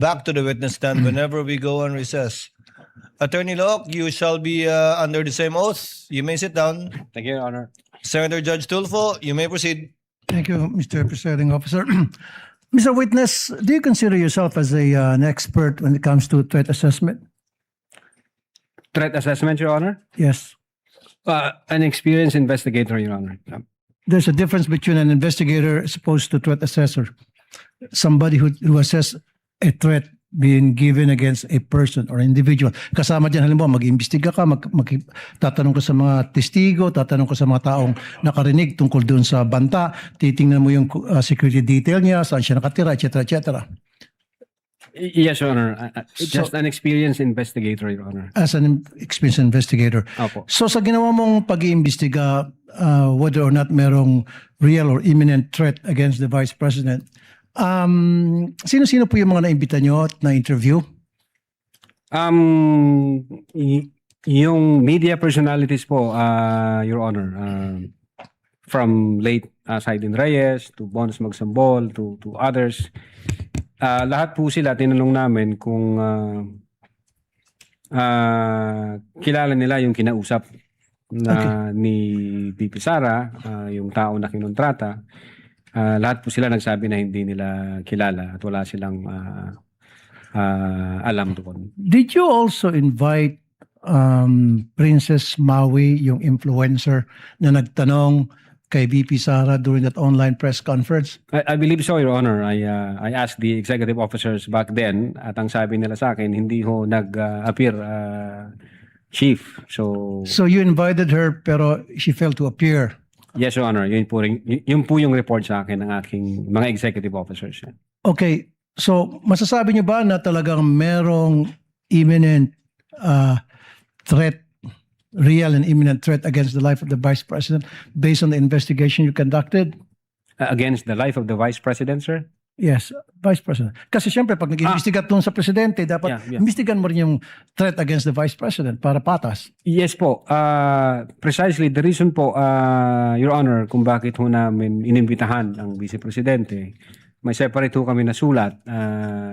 back to the witness stand whenever we go on recess. Attorney Locke, you shall be under the same oath. You may sit down. Thank you, Your Honor. Senator Judge Tulfo, you may proceed. Thank you, Mr. Presiding Officer. Mr. Witness, do you consider yourself as an expert when it comes to threat assessment? Threat assessment, Your Honor? Yes. An experienced investigator, Your Honor. There's a difference between an investigator as opposed to threat assessor. Somebody who assess a threat being given against a person or individual. Kasama dyan, halimbawa, mag-imbestiga ka, tatanong ka sa mga testigo, tatanong ka sa mga taong nakarinig tungkol doon sa banta, titingnan mo yung security detail niya, saan siya nakatira, etc. etc. Yes, Your Honor. Just an experienced investigator, Your Honor. As an experienced investigator. Opo. So sa ginawa mong pag-iimbestiga, whether or not merong real or imminent threat against the Vice President, sino-sino po yung mga naimbita nyo at na-interview? Yung media personalities po, Your Honor, from late Saidin Reyes to Bones Magsambol to others, lahat po sila tinanong namin kung kilala nila yung kinausap na ni VP Sara, yung tao na kinontrata. Lahat po sila nagsabi na hindi nila kilala at wala silang alam doon. Did you also invite Princess Maui, yung influencer na nagtanong kay VP Sara during that online press conference? I believe so, Your Honor. I asked the executive officers back then at ang sabi nila sa akin, hindi ho nag-appear chief. So you invited her pero she failed to appear. yes, Your Honor. Yun po yung report sa akin ng aking mga executive officers. Okay, so masasabi niyo ba na talagang merong imminent threat, real and imminent threat against the life of the Vice President based on the investigation you conducted? Against the life of the Vice President, sir? Yes, Vice President. Kasi siyempre, pag nag-investigat doon sa Presidente, dapat investigan mo rin yung threat against the Vice President para patas. Yes po. Precisely the reason po, Your Honor, kung bakit ho namin inimbitahan ang Vice Presidente, may separate ho kami na sulat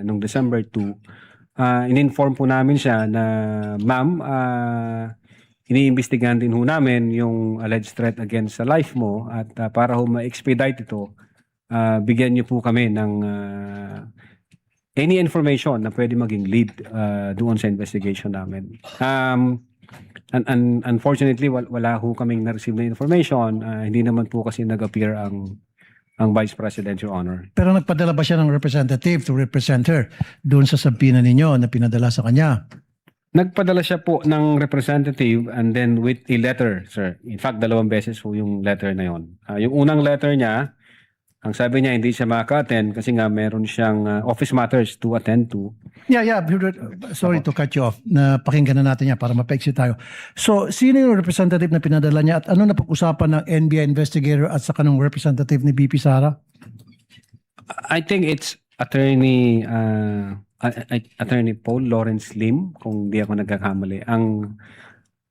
noong December 2. In-inform po namin siya na, ma'am, iniimbestigahan din ho namin yung alleged threat against sa life mo at para ho ma-expedite ito, bigyan niyo po kami ng any information na pwede maging lead doon sa investigation namin. Unfortunately, wala ho kaming na-receive na information. Hindi naman po kasi nag-appear ang Vice President, Your Honor. Pero nagpadala ba siya ng representative to represent her doon sa sabina ninyo na pinadala sa kanya? Nagpadala siya po ng representative and then with a letter, sir. In fact, 2 beses po yung letter na yon. Yung unang letter niya, ang sabi niya hindi siya makaka-attend kasi nga meron siyang office matters to attend to. Yeah. Sorry to cut you off. Napakinggan na natin yan para mapaiksi tayo. So, sino yung representative na pinadala niya at ano na pag-usapan ng NBI investigator at saka ng representative ni VP Sara? I think it's Attorney Paul Lawrence Lim, kung di ako nagkakamali.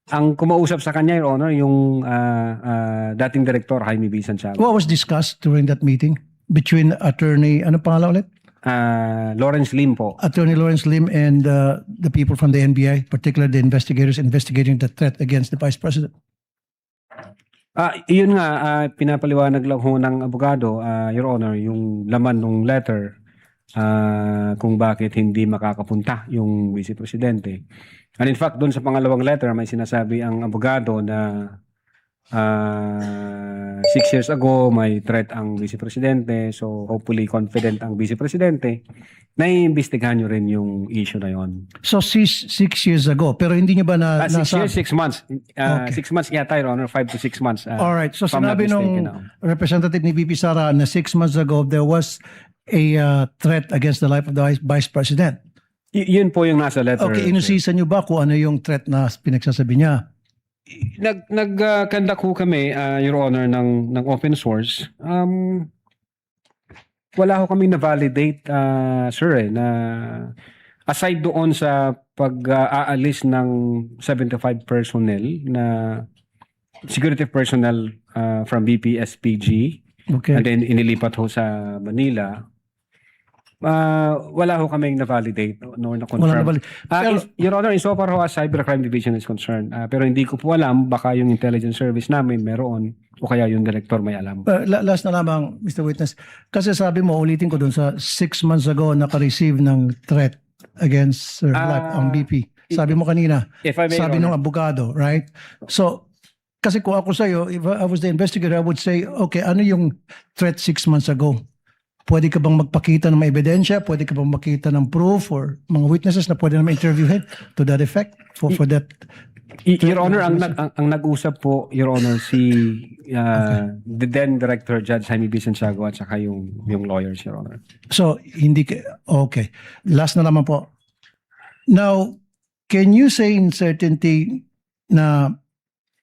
Ang kumausap sa kanya, Your Honor, yung dating Director Jaime B. Santiago. What was discussed during that meeting between attorney, ano pangalan ulit? Lawrence Lim po. Attorney Lawrence Lim and the people from the NBI, particularly the investigators investigating the threat against the Vice President. Yun nga, pinapaliwanag lang ho ng abogado, Your Honor, yung laman ng letter kung bakit hindi makakapunta yung Vice Presidente. And in fact, doon sa pangalawang letter, may sinasabi ang abogado na 6 years ago, may threat ang Vice Presidente. So, hopefully confident ang Vice Presidente na iimbestigahan nyo rin yung issue na yon. So, 6 years ago, pero hindi nyo ba 6 years, 6 months. Okay. 6 months yata, Your Honor, 5 to 6 months. Alright, so if I'm not sinabi mistaken, nung representative ni VP Sara na 6 months ago, there was a threat against the life of the Vice President. Yun po yung nasa letter. Okay, inusisa nyo ba kung ano yung threat na pinagsasabi niya? Nag-conduct ho kami, Your Honor, ng open source. Wala ho kami na-validate, sir, na aside doon sa pag-aalis ng 75 personnel na security personnel from BPSPG, Okay. and then inilipat ho sa Manila. Wala ho kaming na-validate nor Wala na-confirm. na bali. Pero- Your Honor, insofar ho as Cybercrime Division is concerned, pero hindi ko po alam, baka yung intelligence service namin meron o kaya yung director may alam. Last na lamang, Mr. Witness. Kasi sabi mo, ulitin ko dun sa 6 months ago, naka-receive ng threat against Sir Black, ang BP. Sabi mo kanina, If I may, sabi Your ng Honor. abogado, right? So, kasi kung ako sa'yo, if I was the investigator, I would say, okay, ano yung threat 6 months ago? Pwede ka bang magpakita ng mga ebidensya? Pwede ka bang makita ng proof or mga witnesses na pwede naman interviewin to that effect? For that? Your Honor, ang nag-usap po, Your Honor, si the then Director Judge Jaime B. Santiago at saka yung lawyers, Your Honor. So, hindi ka, okay. Last na naman po. Now, can you say in certainty na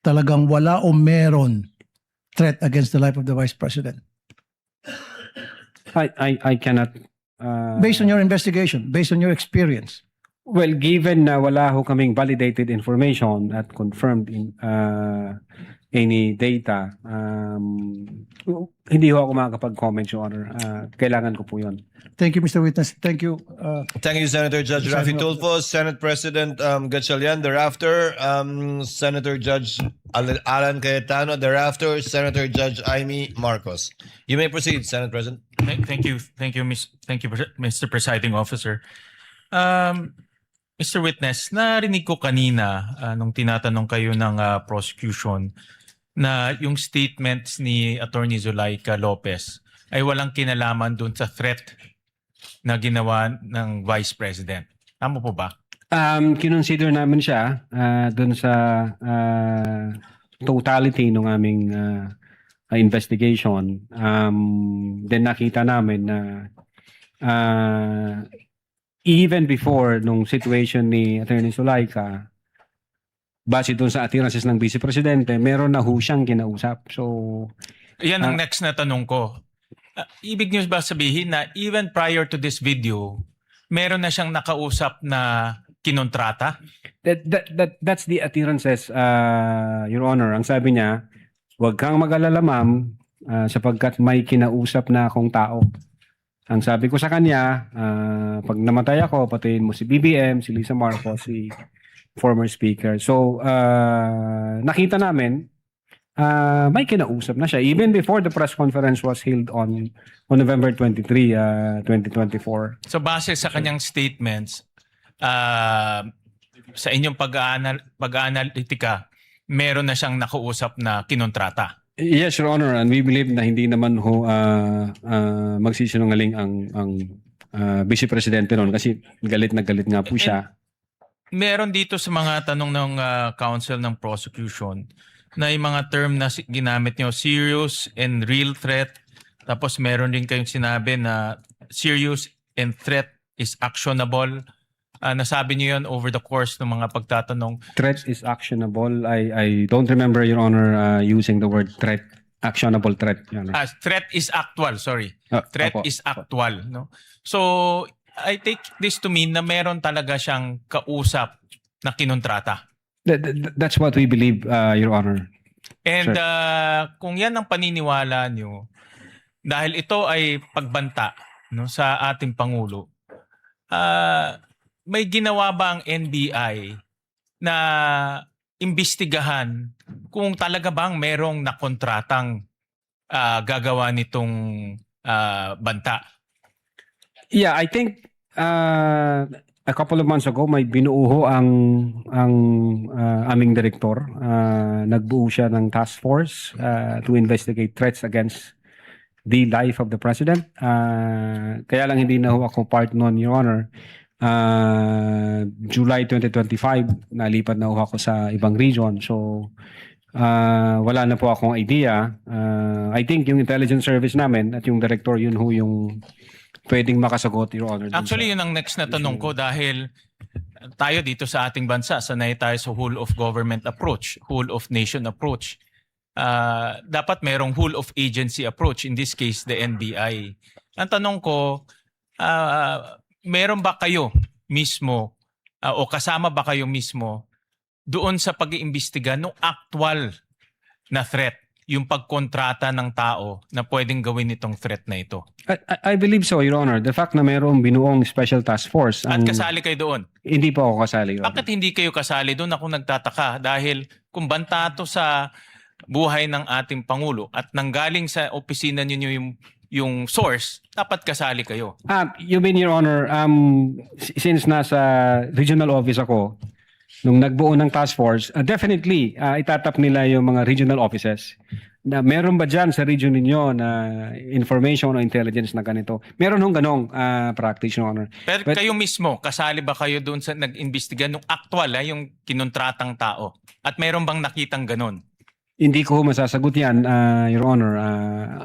talagang wala o meron threat against the life of the Vice President? I cannot... Based on your investigation, based on your experience. Well, given na wala ho kaming validated information at confirmed any data, hindi ho ako makakapag-comment, Your Honor. Kailangan ko po yun. Thank you, Mr. Witness. Thank you. Thank you, Senator Judge Rafi Tulfo, Senate President Gatchalian. Thereafter, Senator Judge Alan Cayetano. Thereafter, Senator Judge Amy Marcos. You may proceed, Senate President. Thank you, Mr. Presiding Officer. Mr. Witness, narinig ko kanina nung tinatanong kayo ng prosecution na yung statements ni Attorney Zulaika Lopez ay walang kinalaman dun sa threat na ginawa ng Vice President. Tama po ba? Kinonsider namin siya dun sa totality ng aming investigation. Then nakita namin na even before nung situation ni Attorney Zulaika, base dun sa attirances ng Vice Presidente, meron na ho siyang kinausap. So, Yan ang next na tanong ko. Ibig niyo ba sabihin na even prior to this video, meron na siyang nakausap na kinontrata? that's the attirances, Your Honor. Ang sabi niya, huwag kang mag-alala, ma'am, sapagkat may kinausap na akong tao. Ang sabi ko sa kanya, pag namatay ako, patayin mo si BBM, si Lisa Marcos, si former speaker. So, nakita namin, may kinausap na siya. Even before the press conference was held on November 23, 2024. So base sa kanyang statements, sa inyong pag-aanalitika, meron na siyang nakausap na kinontrata. Yes, Your Honor, and we believe na hindi naman ho magsisinungaling ang Vice Presidente noon kasi galit na galit nga po siya. Meron dito sa mga tanong ng counsel ng prosecution na yung mga term na ginamit nyo, serious and real threat. Tapos meron din kayong sinabi na serious and threat is actionable. Nasabi niyo yun over the course ng mga pagtatanong. Threat is actionable. I don't remember, Your Honor, using the word threat. Actionable threat, Your Honor. Threat is actual, sorry. Threat Opo. is actual. No? So, I take this to mean na meron talaga siyang kausap na kinontrata. That's what we believe, Your Honor. And kung yan ang paniniwala nyo, dahil ito ay pagbanta no, sa ating Pangulo, may ginawa ba ang NBI na imbestigahan kung talaga bang merong nakontratang gagawa nitong banta? Yeah, I think a couple of months ago may binuo ang aming direktor. Nagbuo siya ng task force to investigate threats against the life of the president. Kaya lang hindi na ho ako part noon, Your Honor. July 2025 nalipat na ho ako sa ibang region. So wala na po akong idea. I think yung intelligence service namin at yung director, yun ho yung pwedeng makasagot, Your Honor. Actually, yun ang next na tanong ko dahil tayo dito sa ating bansa, sanay tayo sa whole of government approach, whole of nation approach. Dapat merong whole of agency approach, in this case, the NBI. Ang tanong ko, meron ba kayo mismo o kasama ba kayo mismo doon sa pag-iimbestiga ng actual na threat yung pagkontrata ng tao na pwedeng gawin itong threat na ito. I believe so, Your Honor. The fact na mayroong binuong special task force. At kasali kayo doon. Hindi po ako kasali, Your Honor. Bakit hindi kayo kasali doon? Ako nagtataka dahil kung banta to sa buhay ng ating Pangulo at nanggaling sa opisina ninyo yung source, dapat kasali kayo. You mean, Your Honor, since nasa regional office ako, nung nagbuo ng task force, definitely, itatap nila yung mga regional offices. Na meron ba dyan sa region ninyo na information o intelligence na ganito? Meron hong ganong practice, Your Honor. Pero kayo mismo, kasali ba kayo doon sa nag-imbestiga nung actual, yung kinuntratang tao? At meron bang nakitang ganon? Hindi ko masasagot yan, Your Honor.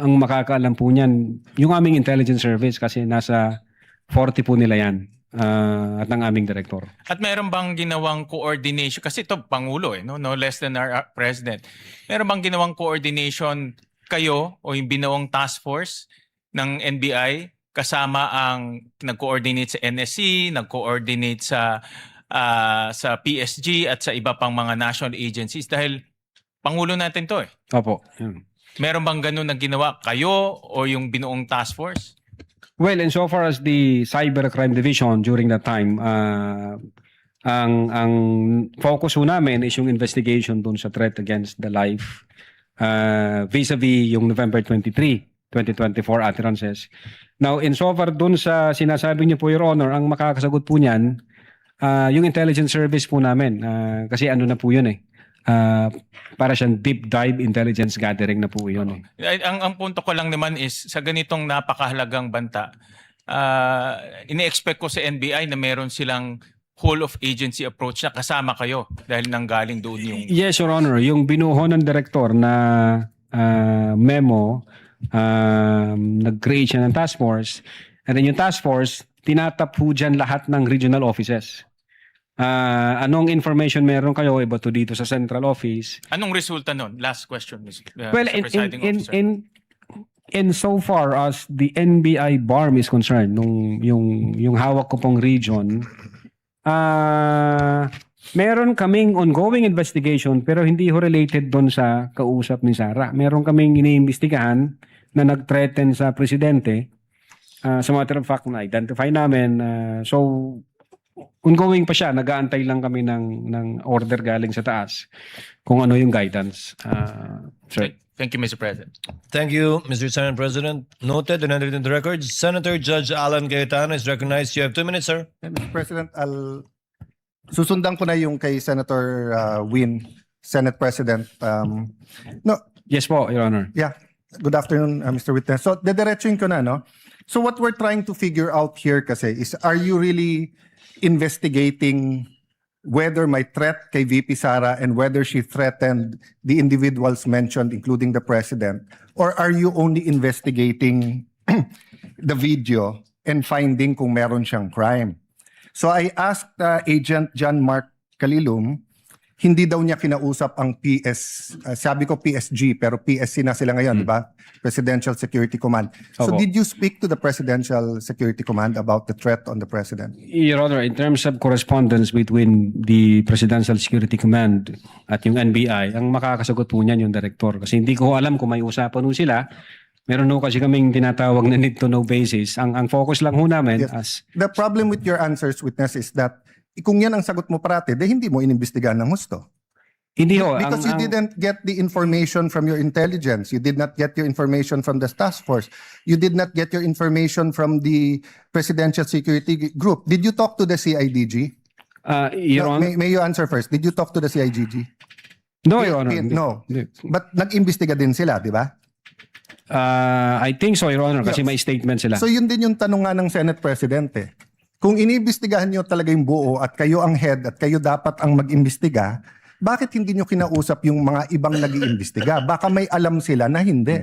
Ang makakaalam po niyan, yung aming intelligence service kasi nasa 40 po nila yan. At ng aming director. At meron bang ginawang coordination? Kasi ito, Pangulo, no less than our President. Meron bang ginawang coordination kayo o yung binawang task force ng NBI kasama ang nag-coordinate sa NSC, nag-coordinate sa PSG at sa iba pang mga national agencies? Dahil Pangulo natin to eh. Opo. Yun. Meron bang ganun na ginawa kayo o yung binuong task force? Well, insofar as the cybercrime division during that time, ang focus ho namin is yung investigation dun sa threat against the life vis-a-vis yung November 23, 2024 utterances. Now, insofar dun sa sinasabi niyo po, Your Honor, ang makakasagot po niyan, yung intelligence service po namin. Kasi ano na po yun eh. Para siyang deep dive intelligence gathering na po yun. Ang punto ko lang naman is sa ganitong napakahalagang banta, ini-expect ko sa NBI na meron silang whole of agency approach na kasama kayo dahil nanggaling doon yung... Yes, Your Honor. Yung binuho ng direktor na memo, nag-create siya ng task force. And then yung task force, tinatap po dyan lahat ng regional offices. Anong information meron kayo iba to dito sa central office? Anong resulta nun? Last question, Mr. Well, Mr. Presiding Officer. in so far as the NBI BARM is concerned, yung hawak ko pong region, meron kaming ongoing investigation pero hindi ho related doon sa kausap ni Sara. Meron kaming iniimbestigahan na nag-threaten sa presidente. As a matter of fact, na-identify namin. So, ongoing pa siya. Nag-aantay lang kami ng order galing sa taas kung ano yung guidance. Sir. Thank you, Mr. President. Thank you, Mr. Senate President. Noted and entered into the records. Senator Judge Alan Cayetano is recognized. You have 2 minutes, sir. Mr. President, susundan ko na yung kay Senator Win, Senate President. Yes po, Your Honor. Yeah, good afternoon, Mr. Witness. So, dediretsuin ko na, no? So, what we're trying to figure out here kasi is, are you really investigating whether may threat kay VP Sara and whether she threatened the individuals mentioned, including the President? Or are you only investigating the video and finding kung meron siyang crime? So I asked Agent John Mark Calilum, hindi daw niya kinausap ang sabi ko PSG, pero PSC na sila ngayon, di ba? Presidential Security Command. So Opo. did you speak to the Presidential Security Command about the threat on the President? Your Honor, in terms of correspondence between the Presidential Security Command at yung NBI, ang makakasagot po niyan yung director. Kasi hindi ko alam kung may usapan po sila. Meron po kasi kaming tinatawag na need to know basis. Ang focus lang po namin Yes. The problem with your answers, Witness, is that kung yan ang sagot mo parati, hindi mo inimbestigahan ng husto. Hindi ho. Because you didn't get the information from your intelligence. You did not get your information from the task force. You did not get your information from the Presidential Security Group. Did you talk to the CIDG? Your No, Honor. may you answer first. Did you talk to the CIDG? No, Your Honor. No. Hindi. But nag-imbestiga din sila, di ba? I think so, Your Honor, kasi Yes. may statement sila. So yun din yung tanong nga ng Senate President eh. Kung iniimbestigahan nyo talaga yung buo at kayo ang head at kayo dapat ang mag-imbestiga, bakit hindi nyo kinausap yung mga ibang nag-iimbestiga? Baka may alam sila na hindi.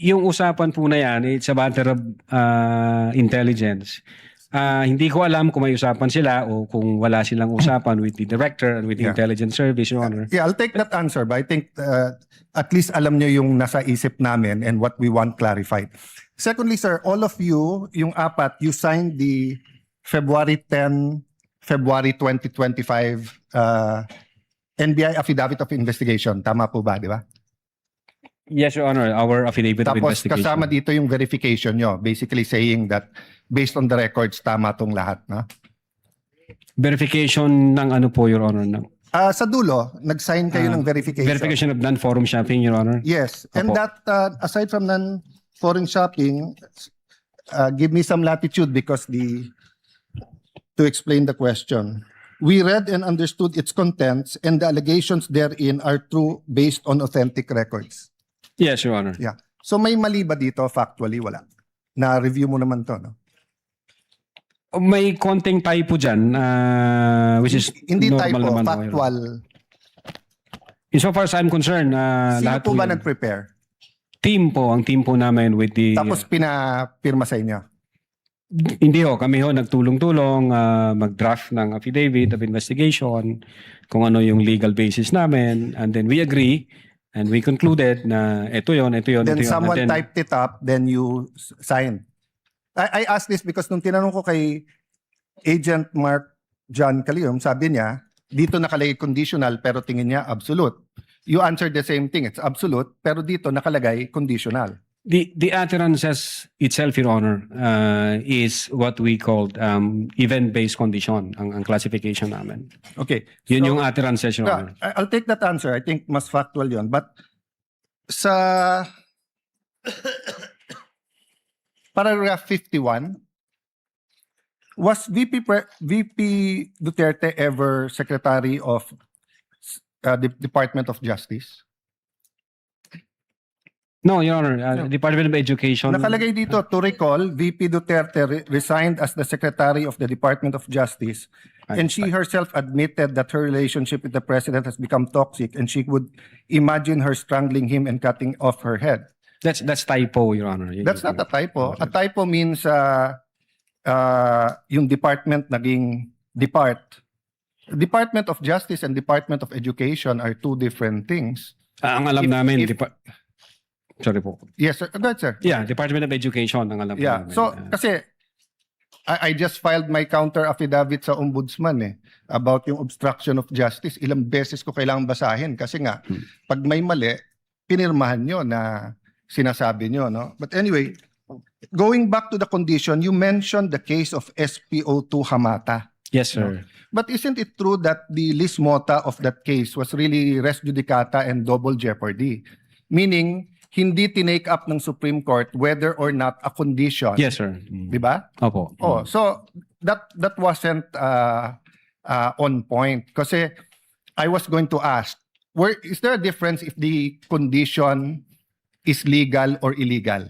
Yung usapan po na yan, it's a matter of intelligence. Hindi ko alam kung may usapan sila o kung wala silang usapan with the director and with the Yeah. intelligence service, Your Honor. Yeah, I'll take that answer, but I think at least alam nyo yung nasa isip namin and what we want clarified. Secondly, sir, all of you, yung apat, you signed the February 10, February 2025 NBI Affidavit of Investigation. Tama po ba, di ba? Yes, Your Honor. Our affidavit of Tapos investigation. kasama dito yung verification nyo, basically saying that based on the records, tama tong lahat. No? Verification ng ano po, Your Honor? Ng, Sa dulo, nag-sign kayo ng verification. verification of non-forum shopping, Your Honor? Yes. And Opo. that, aside from non-foreign shopping, give me some latitude because to explain the question. We read and understood its contents and the allegations therein are true based on authentic records. Yes, Your Honor. Yeah. So may mali ba dito? Factually, wala. Na-review mo naman to, no? May konting typo dyan, which is Hindi normal typo, naman po, Your Honor. factual. Insofar as I'm concerned, Sino lahat po ba yun. nag-prepare? Ang team po namin with the... Tapos pinapirma sa inyo? Hindi ho, kami ho nagtulong-tulong mag-draft ng affidavit of investigation, kung ano yung legal basis namin, and then we agree, and we concluded na ito yun. Then ito yun. someone And then, typed it up, then you signed. I asked this because nung tinanong ko kay Agent Mark John Calium, sabi niya, dito nakalagay conditional pero tingin niya absolute. You answered the same thing, it's absolute, pero dito nakalagay conditional. The utterances itself, Your Honor, is what we called event-based condition, ang classification namin. Okay. Yun So, yung utterances, Your Honor. I'll take that answer. I think mas factual yun. But sa paragraph 51, was VP Duterte ever Secretary of the Department of Justice? No, Your Honor, Department of Education. Nakalagay dito, to recall, VP Duterte resigned as the Secretary of the Department of Justice, and she herself admitted that her relationship with the President has become toxic and she would imagine her strangling him and cutting off her head. That's typo, Your Honor. That's not a typo. A typo means yung department naging depart. Department of Justice and Department of Education are two different things. Ang alam namin, sorry po. Yes, sir. Go ahead, sir. Yeah, Department of Education ang alam Yeah. namin. So, kasi I just filed my counter affidavit sa ombudsman about yung obstruction of justice. Ilang beses ko kailangan basahin kasi nga, pag may mali, pinirmahan nyo na sinasabi nyo, no? But anyway, going back to the condition, you mentioned the case of SPO2 Hamata. Yes, sir. But isn't it true that the lis mota of that case was really res judicata and double jeopardy? Meaning, hindi tinake up ng Supreme Court whether or not a condition. Yes, sir. Di ba? Opo. Oh, so that wasn't on point. Kasi I was going to ask, is there a difference if the condition is legal or illegal?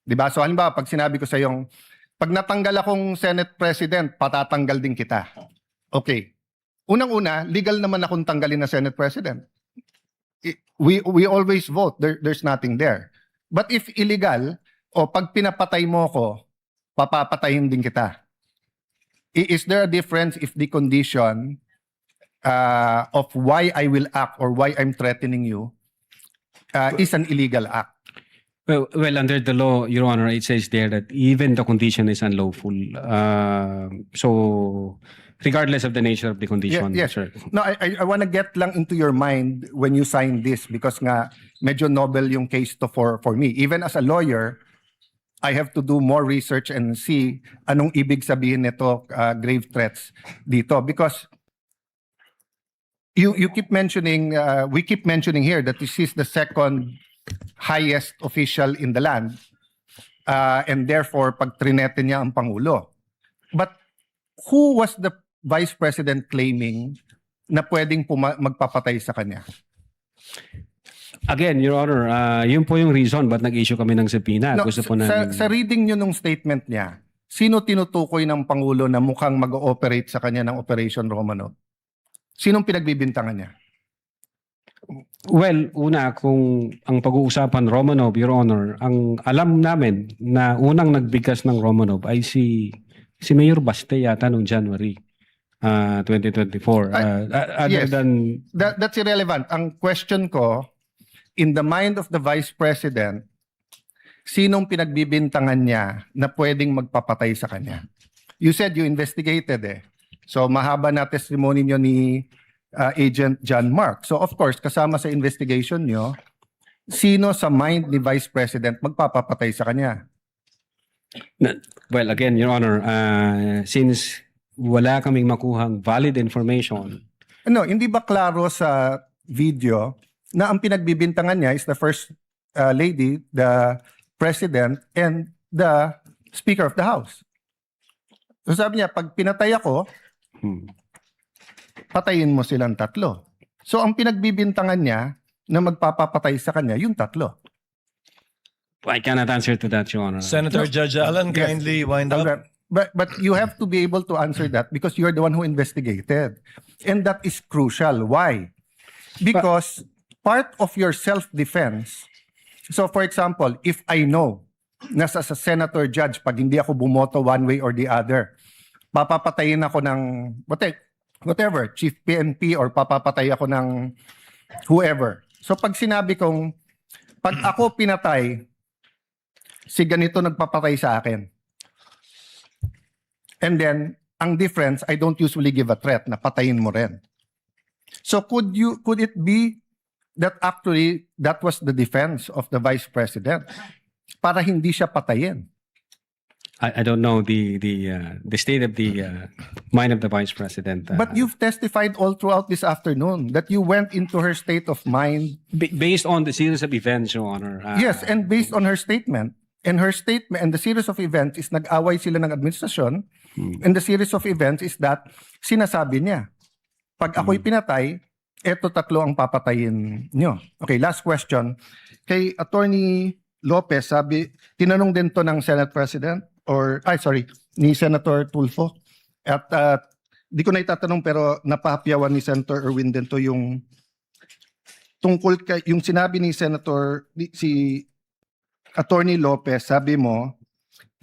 Di ba? So halimbawa, pag sinabi ko sa yung, pag natanggal akong Senate President, patatanggal din kita. Okay. Unang-una, legal naman akong tanggalin na Senate President. We always vote. There's nothing there. But if illegal, pag pinapatay mo ko, papapatayin din kita. Is there a difference if the condition of why I will act or why I'm threatening you is an illegal act? Well, under the law, Your Honor, it says there that even the condition is unlawful. So, regardless of the nature of the condition, Yes. sir. No, I want to get lang into your mind when you sign this because nga medyo novel yung case to for me. Even as a lawyer, I have to do more research and see anong ibig sabihin nito grave threats dito because you keep mentioning we keep mentioning here that this is the second highest official in the land and therefore pag trinete niya ang pangulo. But who was the Vice President claiming na pwedeng magpapatay sa kanya? Again, Your Honor, yun po yung reason ba't nag-issue kami ng subpoena. No, Gusto po namin... sa reading nyo nung statement niya, sino tinutukoy ng Pangulo na mukhang mag-ooperate sa kanya ng Operation Romanov? Sinong pinagbibintangan niya? Well, una, kung ang pag-uusapan Romanov, Your Honor, ang alam namin na unang nagbigkas ng Romanov ay si Mayor Baste yata noong January 2024. Other yes. than... That's irrelevant. Ang question ko, in the mind of the Vice President, sinong pinagbibintangan niya na pwedeng magpapatay sa kanya? You said you investigated So mahaba na testimony niyo ni Agent John Mark. So of course, kasama sa investigation niyo, sino sa mind ni Vice President magpapapatay sa kanya? Well, again, Your Honor, since wala kaming makuhang valid information, Ano, hindi ba klaro sa video na ang pinagbibintangan niya is the First Lady, the President, and the Speaker of the House? So sabi niya, pag pinatay ako, patayin mo silang tatlo. So ang pinagbibintangan niya na magpapapatay sa kanya, yung tatlo. I cannot answer to that, Your Honor. Senator Judge Alan, Yes. kindly wind up. Okay. But you have to be able to answer that because you're the one who investigated. And that is crucial. Why? Because part of your self-defense, so for example, if I know na sa senator judge, pag hindi ako bumoto one way or the other, papapatayin ako ng whatever, chief PNP or papapatay ako ng whoever. So pag sinabi kong, pag ako pinatay, si ganito nagpapatay sa akin. And then, ang difference, I don't usually give a threat na patayin mo rin. So could it be that actually that was the defense of the Vice President para hindi siya patayin? I don't know the state of the mind of the Vice President. But you've testified all throughout this afternoon that you went into her state of mind. Based on the series of events, Your Honor. Yes, and based on her statement, and the series of events is nag-away sila ng administrasyon, and the series of events is that sinasabi niya, pag ako'y pinatay, eto tatlo ang papatayin nyo. Okay, last question. Kay Attorney Lopez, tinanong din to ng Senate President, ni Senator Tulfo. At di ko na itatanong pero napahapyawan ni Senator Erwin din to yung tungkol yung sinabi ni si Attorney Lopez, sabi mo,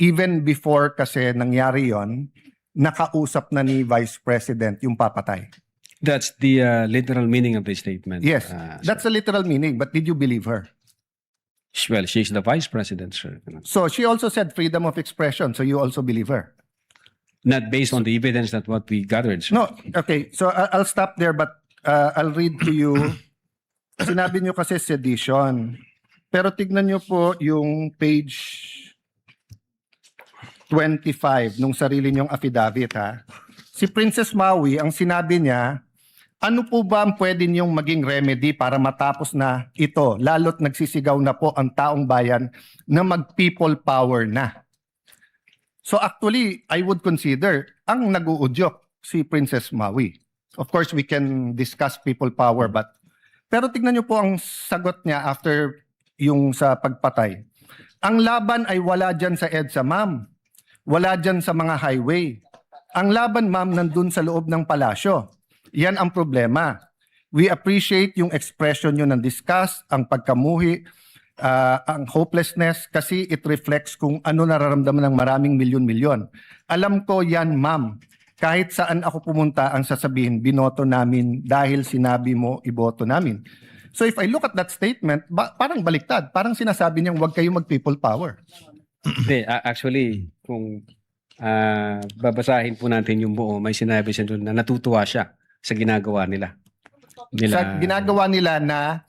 even before kasi nangyari yon, nakausap na ni Vice President yung papatay. That's the literal meaning of the statement. Yes, that's a literal meaning, but did you believe her? Well, she's the Vice President, sir. So she also said freedom of expression, so you also believe her? Not based on the evidence that what we gathered, sir. No, okay, so I'll stop there but I'll read to you. Sinabi nyo kasi sedition. Pero tignan nyo po yung page 25 nung sarili nyong affidavit ha. Si Princess Maui, ang sinabi niya, ano po ba ang pwede niyong maging remedy para matapos na ito, lalo't nagsisigaw na po ang taong bayan na mag-people power na. So actually, I would consider ang nag-uudyok si Princess Maui. Of course, we can discuss people power, pero tignan niyo po ang sagot niya after yung sa pagpatay. Ang laban ay wala dyan sa EDSA, ma'am. Wala dyan sa mga highway. Ang laban, ma'am, nandun sa loob ng palasyo. Yan ang problema. We appreciate yung expression nyo ng disgust, ang pagkamuhi, ang hopelessness, kasi it reflects kung ano nararamdaman ng maraming milyon-milyon. Alam ko yan, ma'am. Kahit saan ako pumunta, ang sasabihin, binoto namin dahil sinabi mo, iboto namin. So if I look at that statement, parang baliktad. Parang sinasabi niyang huwag kayo mag-people power. Hindi, actually, kung babasahin po natin yung buo, may sinabi siya doon na natutuwa siya sa ginagawa nila. Sa ginagawa nila na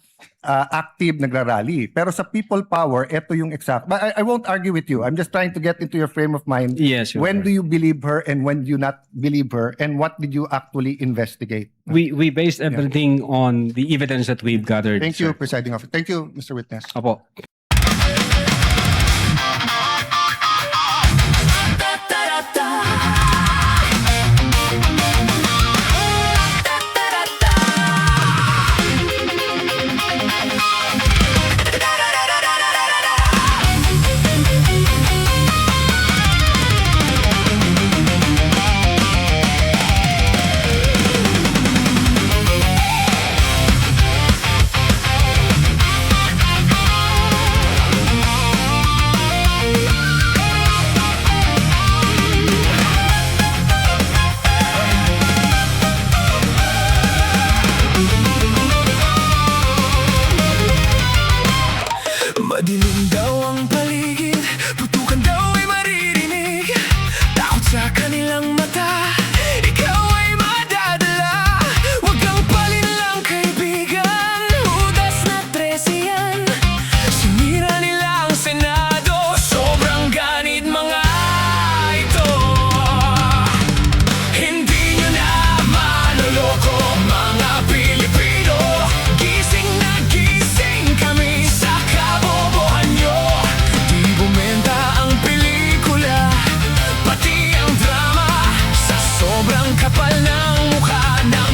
active nagrarally. Pero sa people power, ito yung exact. But I won't argue with you. I'm just trying to get into your frame of mind. Yes, Your When Honor. do you believe her and when do you not believe her? And what did you actually investigate? We based everything on the evidence that we've gathered. Thank you, sir. Presiding Officer. Thank you, Mr. Witness. Opo. Sobrang kapal ng mukha ng